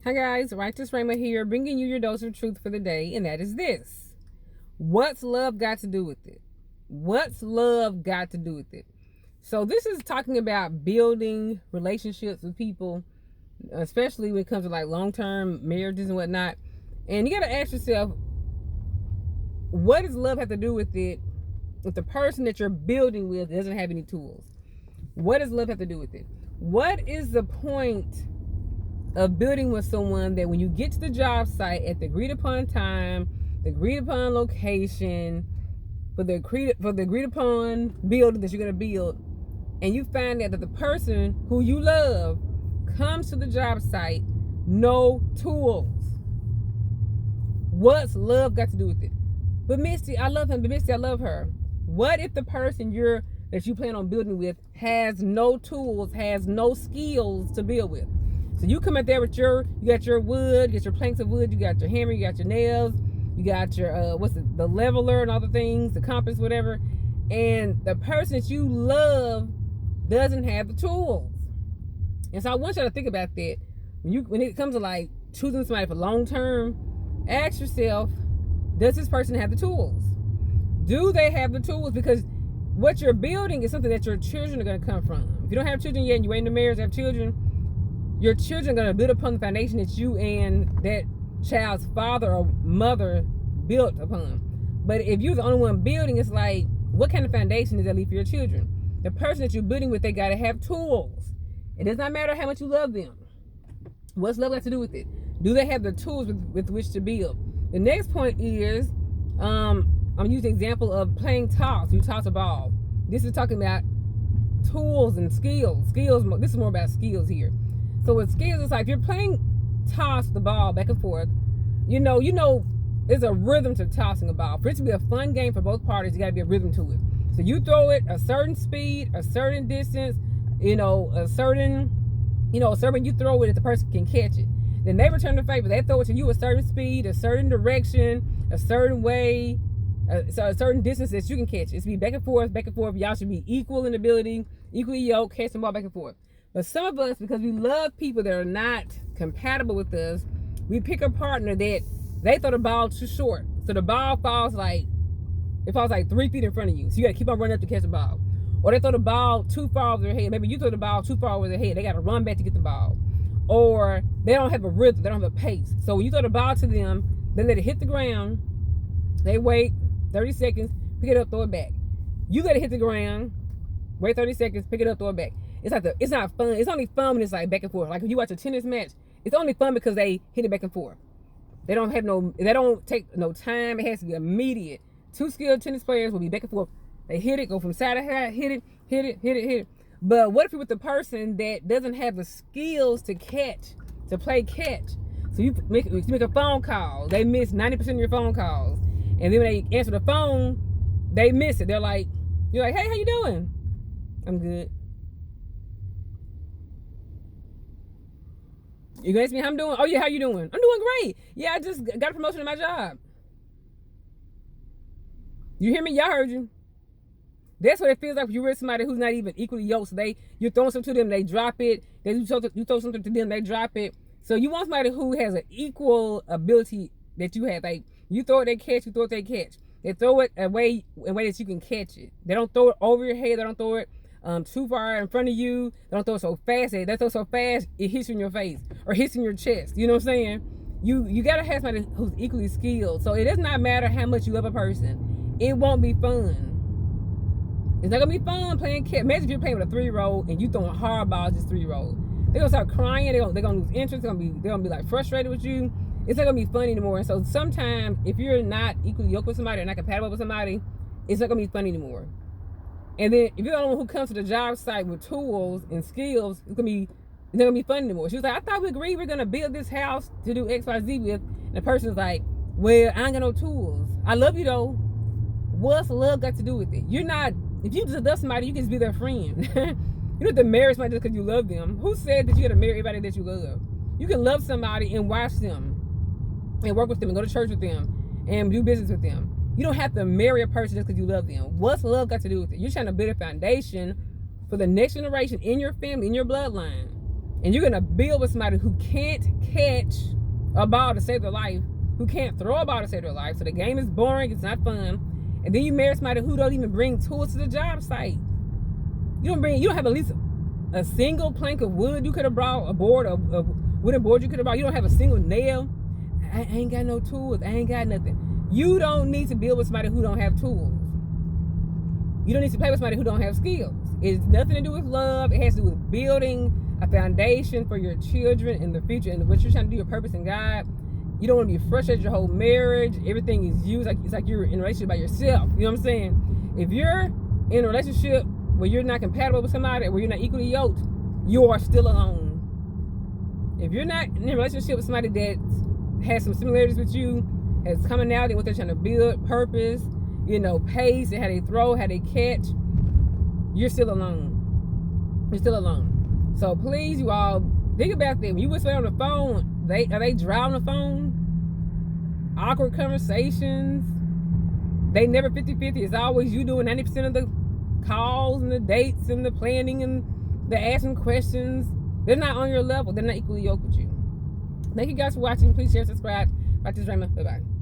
Hi guys, Righteous Rama here, bringing you your dose of truth for the day, and that is this. What's love got to do with it? What's love got to do with it? So this is talking about building relationships with people, especially when it comes to like long-term marriages and whatnot. And you got to ask yourself, what does love have to do with it if the person that you're building with doesn't have any tools? What does love have to do with it? What is the point of building with someone that when you get to the job site at the agreed upon time, the agreed upon location, for the agreed upon building that you're going to build, and you find out that the person who you love comes to the job site, no tools? What's love got to do with it? But Misty, I love him. But Misty, I love her. What if the person that you plan on building with has no tools, has no skills to build with? So you come out there with you got your wood, you got your planks of wood, you got your hammer, you got your nails, you got your the leveler and all the things, the compass, whatever, and the person that you love doesn't have the tools. And so I want you to think about that when it comes to like choosing somebody for long term. Ask yourself, does this person have the tools? Do they have the tools? Because what you're building is something that your children are going to come from. If you don't have children yet and you're waiting to marry to have children, your children are going to build upon the foundation that you and that child's father or mother built upon. But if you're the only one building, it's like, what kind of foundation does that leave for your children? The person that you're building with, they got to have tools. It does not matter how much you love them. What's love got to do with it? Do they have the tools with which to build? The next point is, I'm using the example of playing toss. You toss a ball. This is talking about tools and skills. This is more about skills here. So with skills, it's like if you're playing toss the ball back and forth, you know, there's a rhythm to tossing a ball. For it to be a fun game for both parties, you got to be a rhythm to it. So you throw it a certain speed, a certain distance, you throw it if the person can catch it. Then they return the favor. They throw it to you a certain speed, a certain direction, a certain way, so a certain distance that you can catch it. It's be back and forth, back and forth. Y'all should be equal in ability, equally yoked, catch the ball back and forth. But some of us, because we love people that are not compatible with us, we pick a partner that they throw the ball too short. So the ball falls like 3 feet in front of you. So you got to keep on running up to catch the ball. Or they throw the ball too far over their head. Maybe you throw the ball too far over their head. They got to run back to get the ball. Or they don't have a rhythm. They don't have a pace. So when you throw the ball to them, they let it hit the ground. They wait 30 seconds, pick it up, throw it back. You let it hit the ground, wait 30 seconds, pick it up, throw it back. It's not fun. It's only fun when it's like back and forth. Like when you watch a tennis match, it's only fun because they hit it back and forth. They don't take no time. It has to be immediate. Two skilled tennis players will be back and forth. They hit it, go from side to side, hit it. But what if you're with the person that doesn't have the skills to play catch? So you make a phone call. They miss 90% of your phone calls. And then when they answer the phone, they miss it. You're like, hey, how you doing? I'm good. You gonna ask me how I'm doing? Oh yeah, how you doing? I'm doing great. Yeah, I just got a promotion in my job. You hear me? Y'all heard you. That's what it feels like when you're with somebody who's not even equally yoked. So you're throwing something to them, they drop it. You throw something to them, they drop it. So you want somebody who has an equal ability that you have. Like you throw it, they catch. You throw it, they catch. They throw it in a way that you can catch it. They don't throw it over your head. They don't throw it too far in front of you. They don't throw it so fast. They throw so fast it hits you in your face or hits in your chest. You know what I'm saying? You gotta have somebody who's equally skilled. So it does not matter how much you love a person. It won't be fun. It's not gonna be fun playing catch. Imagine if you're playing with a 3-year-old and you throwing hard balls as 3-year-old. They're gonna start crying. They're gonna lose interest. They're gonna be like frustrated with you. It's not gonna be fun anymore. And so sometimes if you're not equally yoked with somebody or not compatible with somebody, it's not gonna be fun anymore. And then if you're the one who comes to the job site with tools and skills, it's not gonna be fun anymore. She was like, I thought we agreed we're gonna build this house to do X, Y, Z with. And the person's like, well, I ain't got no tools. I love you though. What's love got to do with it? If you just love somebody, you can just be their friend. You don't have to marry somebody just because you love them. Who said that you got to marry everybody that you love? You can love somebody and watch them and work with them and go to church with them and do business with them. You don't have to marry a person just because you love them. What's love got to do with it? You're trying to build a foundation for the next generation in your family, in your bloodline. and you're gonna build with somebody who can't catch a ball to save their life, who can't throw a ball to save their life, so the game is boring, it's not fun, and then you marry somebody who don't even bring tools to the job site. You don't have at least a single plank of wood you could have brought, a wooden board you could have brought. You don't have a single nail. I ain't got no tools. I ain't got nothing. You don't need to build with somebody who don't have tools. You don't need to play with somebody who don't have skills. It's nothing to do with love. It has to do with building a foundation for your children in the future and what you're trying to do, your purpose in God. You don't want to be frustrated your whole marriage. Everything is you. It's like you're in a relationship by yourself. You know what I'm saying? If you're in a relationship where you're not compatible with somebody, where you're not equally yoked, you are still alone. If you're not in a relationship with somebody that has some similarities with you, has commonality in what they're trying to build, purpose, pace, and how they throw, how they catch, you're still alone. You're still alone. So please, you all, think about that. When you whisper on the phone, are they dry on the phone? Awkward conversations. They never 50-50. It's always you doing 90% of the calls and the dates and the planning and the asking questions. They're not on your level. They're not equally yoked with you. Thank you guys for watching. Please share, subscribe. Bye, this is Raymond. Bye-bye.